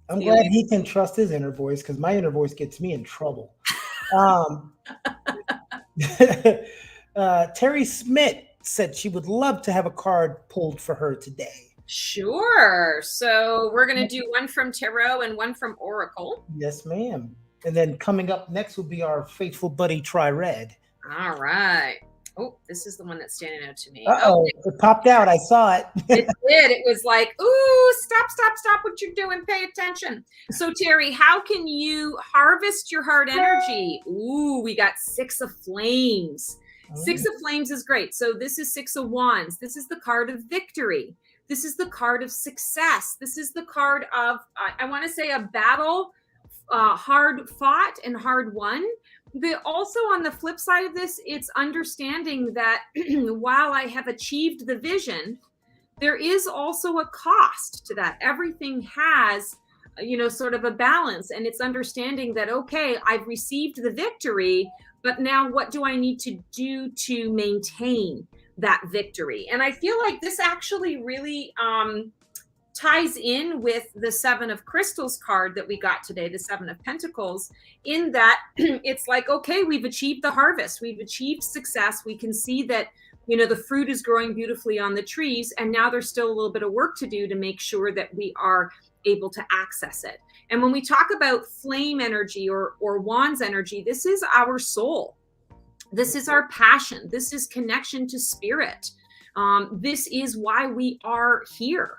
I'm glad he can trust his inner voice, because my inner voice gets me in trouble. Terry Smith said she would love to have a card pulled for her today. Sure. So we're going to do one from Tarot and one from Oracle. Yes, ma'am. And then coming up next will be our faithful buddy, Try Red. All right. Oh, this is the one that's standing out to me. Uh-oh, it popped out. I saw it. It did. It was like, ooh, stop what you're doing. Pay attention. So, Terry, how can you harvest your heart energy? Ooh, we got 6 of Flames. 6 of Flames is great. So this is 6 of Wands. This is the card of victory. This is the card of success. This is the card of, I want to say, a battle, hard fought and hard won. But also on the flip side of this, it's understanding that while I have achieved the vision, there is also a cost to that. Everything has, sort of a balance. And it's understanding that, okay, I've received the victory, but now what do I need to do to maintain that victory? And I feel like this actually really ties in with the 7 of Crystals card that we got today, the 7 of Pentacles, in that it's like, okay, we've achieved the harvest. We've achieved success. We can see that, the fruit is growing beautifully on the trees. And now there's still a little bit of work to do to make sure that we are able to access it. And when we talk about flame energy or wands energy, this is our soul. This is our passion. This is connection to spirit. This is why we are here.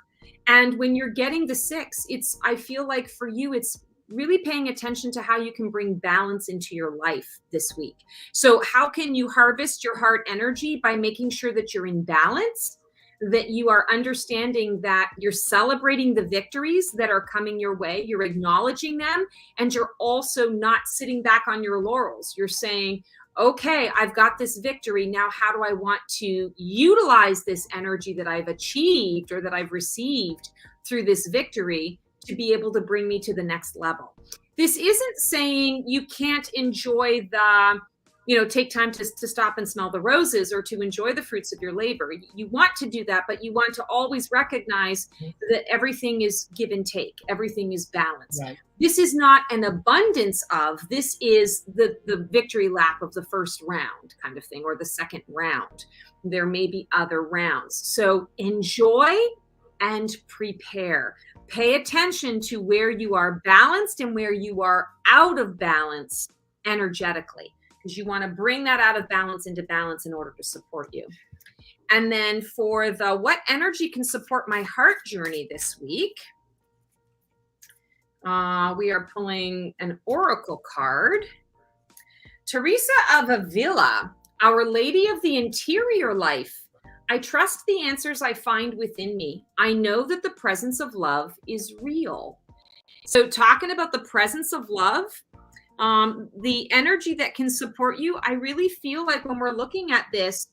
And when you're getting the 6, I feel like for you, it's really paying attention to how you can bring balance into your life this week. So how can you harvest your heart energy? By making sure that you're in balance, that you are understanding that you're celebrating the victories that are coming your way. You're acknowledging them, and you're also not sitting back on your laurels. You're saying, okay, I've got this victory. Now, how do I want to utilize this energy that I've achieved or that I've received through this victory to be able to bring me to the next level? This isn't saying you can't enjoy the, take time to stop and smell the roses or to enjoy the fruits of your labor. You want to do that, but you want to always recognize that everything is give and take. Everything is balanced. Right. This is not an abundance of, this is the victory lap of the first round kind of thing, or the second round. There may be other rounds. So enjoy and prepare. Pay attention to where you are balanced and where you are out of balance energetically, because you want to bring that out of balance into balance in order to support you. And then for the what energy can support my heart journey this week, we are pulling an oracle card. Teresa of Avila, Our Lady of the Interior Life. I trust the answers I find within me. I know that the presence of love is real. So talking about the presence of love, the energy that can support you, I really feel like when we're looking at this,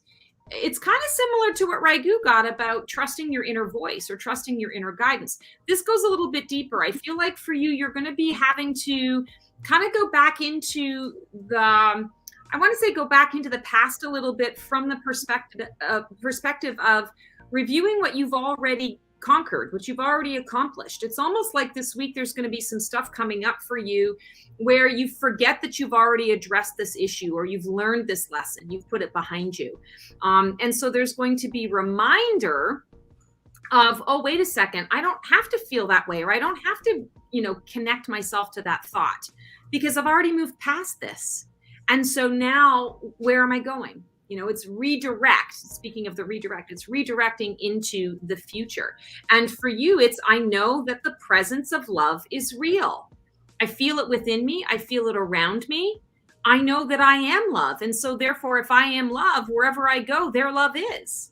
it's kind of similar to what Raigu got about trusting your inner voice or trusting your inner guidance. This goes a little bit deeper. I feel like for you, you're going to be having to kind of go back into go back into the past a little bit from the perspective of reviewing what you've already conquered, what you've already accomplished. It's almost like this week there's going to be some stuff coming up for you where you forget that you've already addressed this issue or you've learned this lesson, you've put it behind you. And so there's going to be reminder of, oh, wait a second, I don't have to feel that way, or I don't have to, connect myself to that thought because I've already moved past this. And so now where am I going? It's redirect. Speaking of the redirect, it's redirecting into the future. And for you, I know that the presence of love is real. I feel it within me. I feel it around me. I know that I am love. And so therefore, if I am love, wherever I go, there love is.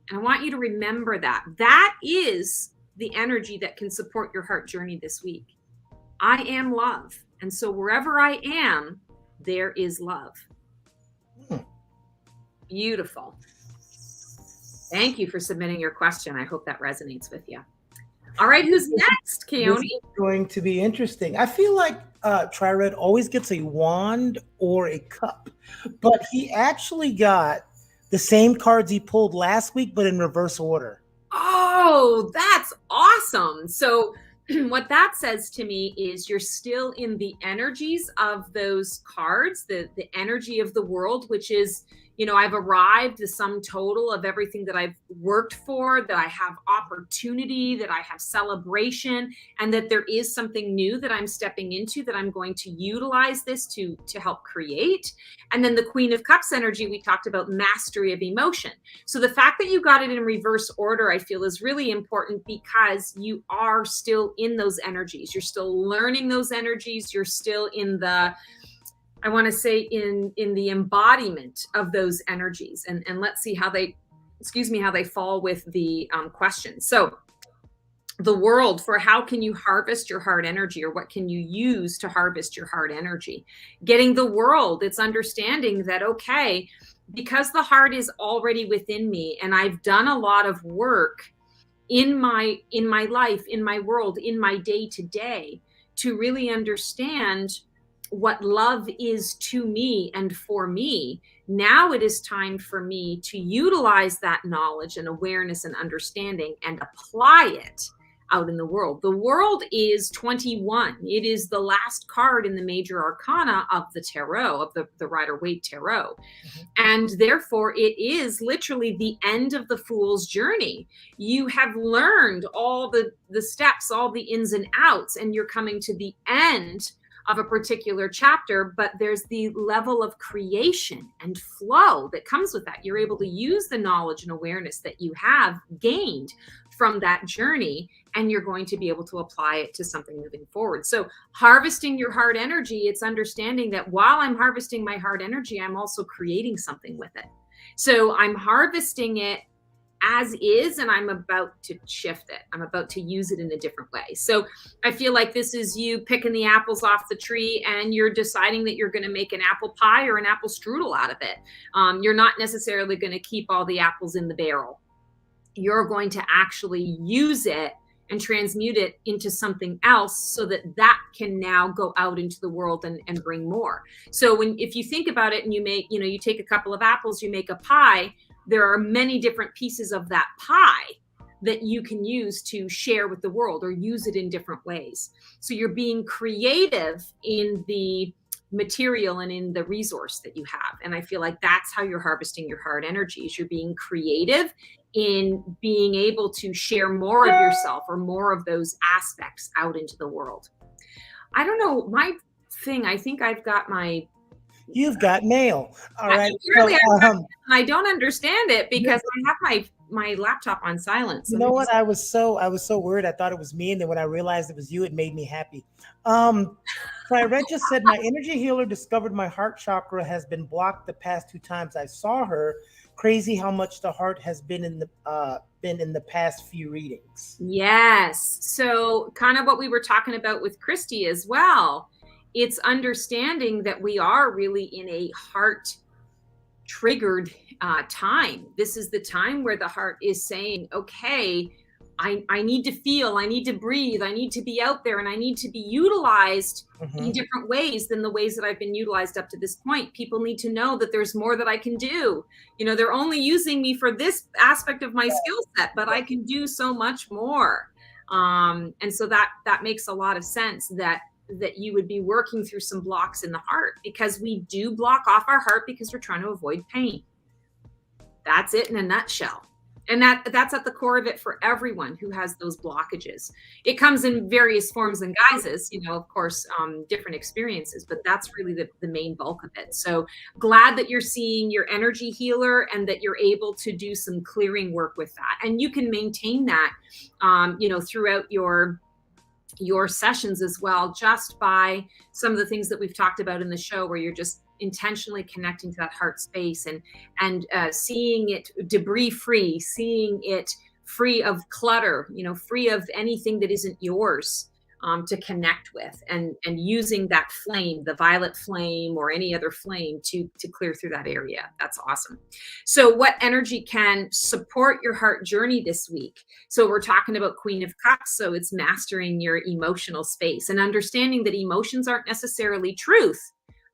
And I want you to remember that. That is the energy that can support your heart journey this week. I am love. And so wherever I am, there is love. Beautiful. Thank you for submitting your question. I hope that resonates with you. All right, who's next, Keone? This is going to be interesting. I feel like Tri-Red always gets a wand or a cup, but he actually got the same cards he pulled last week, but in reverse order. Oh, that's awesome. So what that says to me is you're still in the energies of those cards, the energy of the world, which is, I've arrived, the sum total of everything that I've worked for, that I have opportunity, that I have celebration, and that there is something new that I'm stepping into, that I'm going to utilize this to help create. And then the Queen of Cups energy, we talked about mastery of emotion. So the fact that you got it in reverse order, I feel, is really important, because you are still in those energies. You're still learning those energies. You're still in the, I want to say, in the embodiment of those energies. And let's see how they fall with the question. So the world, for how can you harvest your heart energy, or what can you use to harvest your heart energy? Getting the world, it's understanding that, okay, because the heart is already within me, and I've done a lot of work in my life, in my world, in my day to day, to really understand what love is to me and for me. Now it is time for me to utilize that knowledge and awareness and understanding and apply it out in the world. The world is 21. It is the last card in the major arcana of the tarot, of the Rider-Waite tarot. And therefore it is literally the end of the fool's journey. You have learned all the steps, all the ins and outs, and you're coming to the end of a particular chapter, but there's the level of creation and flow that comes with that. You're able to use the knowledge and awareness that you have gained from that journey, and you're going to be able to apply it to something moving forward. So harvesting your heart energy, it's understanding that while I'm harvesting my heart energy, I'm also creating something with it. So I'm harvesting it as is, and I'm about to shift it. I'm about to use it in a different way. So I feel like this is you picking the apples off the tree, and you're deciding that you're going to make an apple pie or an apple strudel out of it. You're not necessarily going to keep all the apples in the barrel. You're going to actually use it and transmute it into something else, so that can now go out into the world and bring more. So if you think about it, and you make, you take a couple of apples, you make a pie, there are many different pieces of that pie that you can use to share with the world, or use it in different ways. So you're being creative in the material and in the resource that you have. And I feel like that's how you're harvesting your heart energies. You're being creative in being able to share more of yourself, or more of those aspects out into the world. I don't know, my thing, I think I've got my... You've got mail. All right. Really, I don't understand it, because I have my laptop on silent. So you know what? I was so worried. I thought it was me, and then when I realized it was you, it made me happy. Red just said, my energy healer discovered my heart chakra has been blocked the past 2 times I saw her. Crazy how much the heart has been in the past few readings. Yes. So kind of what we were talking about with Christy as well. It's understanding that we are really in a heart triggered time. This is the time where the heart is saying, okay, I need to feel, I need to breathe, I need to be out there, and I need to be utilized in different ways than the ways that I've been utilized up to this point. People need to know that there's more that I can do. They're only using me for this aspect of my skill set, but I can do so much more. And so that makes a lot of sense, that you would be working through some blocks in the heart, because we do block off our heart because we're trying to avoid pain. That's it in a nutshell. And that's at the core of it for everyone who has those blockages. It comes in various forms and guises, of course, different experiences, but that's really the main bulk of it. So glad that you're seeing your energy healer, and that you're able to do some clearing work with that. And you can maintain that, throughout your sessions as well, just by some of the things that we've talked about in the show, where you're just intentionally connecting to that heart space, and seeing it debris free, seeing it free of clutter, free of anything that isn't yours, to connect with, and using that flame, the violet flame or any other flame, to clear through that area. That's awesome. So what energy can support your heart journey this week? So we're talking about Queen of Cups. So it's mastering your emotional space, and understanding that emotions aren't necessarily truth.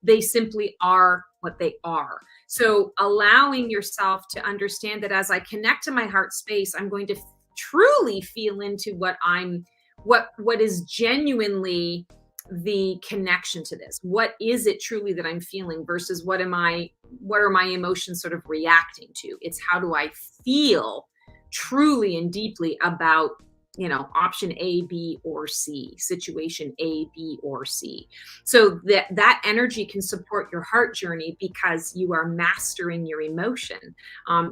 They simply are what they are. So allowing yourself to understand that as I connect to my heart space, I'm going to truly feel into what is genuinely the connection to this. What is it truly that I'm feeling versus what are my emotions sort of reacting to? It's how do I feel truly and deeply about, option A, B, or C, situation A, B, or C. So that energy can support your heart journey because you are mastering your emotion.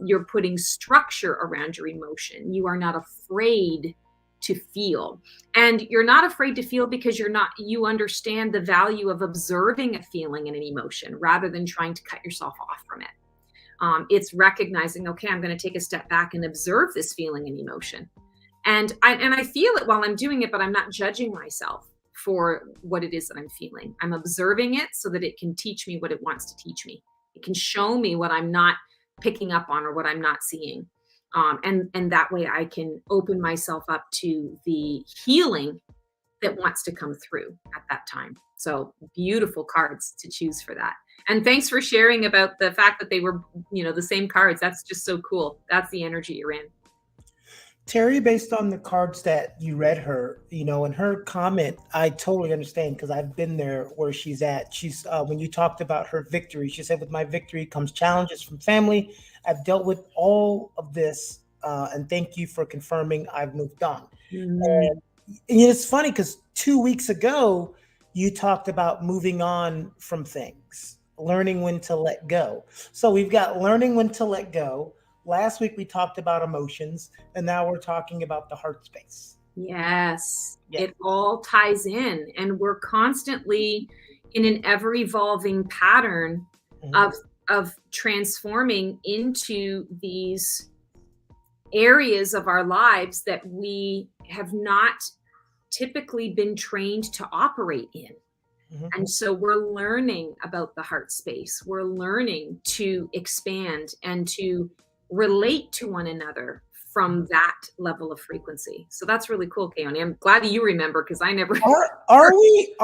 You're putting structure around your emotion. You are not afraid to feel. And you're not afraid to feel because you understand the value of observing a feeling and an emotion rather than trying to cut yourself off from it. It's recognizing, okay, I'm going to take a step back and observe this feeling and emotion. And I feel it while I'm doing it, but I'm not judging myself for what it is that I'm feeling. I'm observing it so that it can teach me what it wants to teach me. It can show me what I'm not picking up on or what I'm not seeing. And that way I can open myself up to the healing that wants to come through at that time. So beautiful cards to choose for that. And thanks for sharing about the fact that they were, the same cards. That's just so cool. That's the energy you're in. Terry, based on the cards that you read her, in her comment, I totally understand because I've been there where she's at. She's when you talked about her victory, she said, with my victory comes challenges from family. I've dealt with all of this, and thank you for confirming I've moved on. And it's funny because 2 weeks ago, you talked about moving on from things, learning when to let go. So we've got learning when to let go. Last week, we talked about emotions, and now we're talking about the heart space. Yes, It all ties in, and we're constantly in an ever-evolving pattern of transforming into these areas of our lives that we have not typically been trained to operate in. And so we're learning about the heart space. We're learning to expand and to relate to one another from that level of frequency. So that's really cool, Keone. I'm glad you remember because I never. Are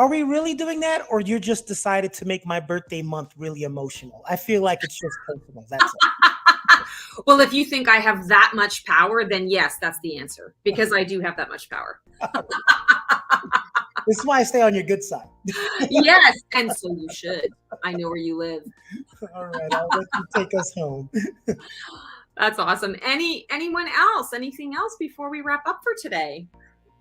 we really doing that, or you just decided to make my birthday month really emotional? I feel like it's just personal. That's it. Well, if you think I have that much power, then yes, that's the answer, because I do have that much power. This is why I stay on your good side. Yes, and so you should. I know where you live. All right, I'll let you take us home. That's awesome. Anyone else? Anything else before we wrap up for today?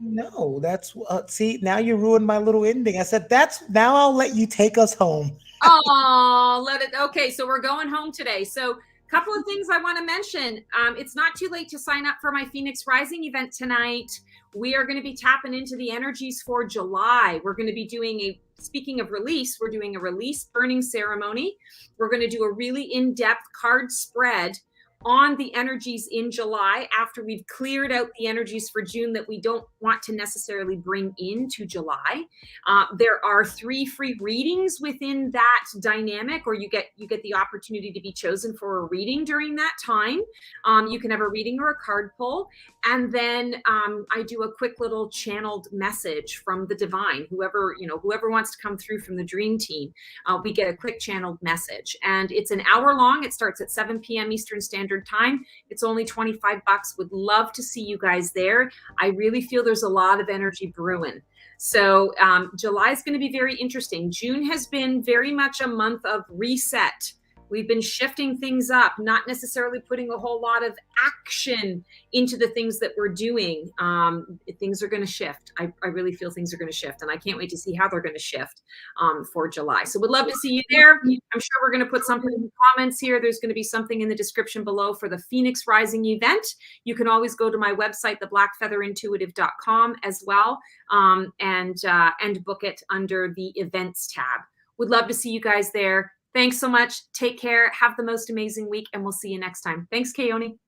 No, that's see, now you ruined my little ending. I said now I'll let you take us home. Oh, okay, so we're going home today. So a couple of things I want to mention. It's not too late to sign up for my Phoenix Rising event tonight. We are going to be tapping into the energies for July. We're going to be doing speaking of release, we're doing a release burning ceremony. We're going to do a really in-depth card spread on the energies in July after we've cleared out the energies for June that we don't want to necessarily bring into July. There are 3 free readings within that dynamic, or you get the opportunity to be chosen for a reading during that time. You can have a reading or a card pull. And then I do a quick little channeled message from the divine, whoever wants to come through from the dream team. We get a quick channeled message, and it's an hour long. It starts at 7 p.m. Eastern Standard Time. It's only $25. Would love to see you guys there. I really feel there's a lot of energy brewing. So July is going to be very interesting. June has been very much a month of reset. We've been shifting things up, not necessarily putting a whole lot of action into the things that we're doing. Things are going to shift. I really feel things are going to shift, and I can't wait to see how they're going to shift for July. So would love to see you there. I'm sure we're going to put something in the comments here. There's going to be something in the description below for the Phoenix Rising event. You can always go to my website, theblackfeatherintuitive.com as well, and book it under the events tab. Would love to see you guys there. Thanks so much. Take care. Have the most amazing week, and we'll see you next time. Thanks, Keone.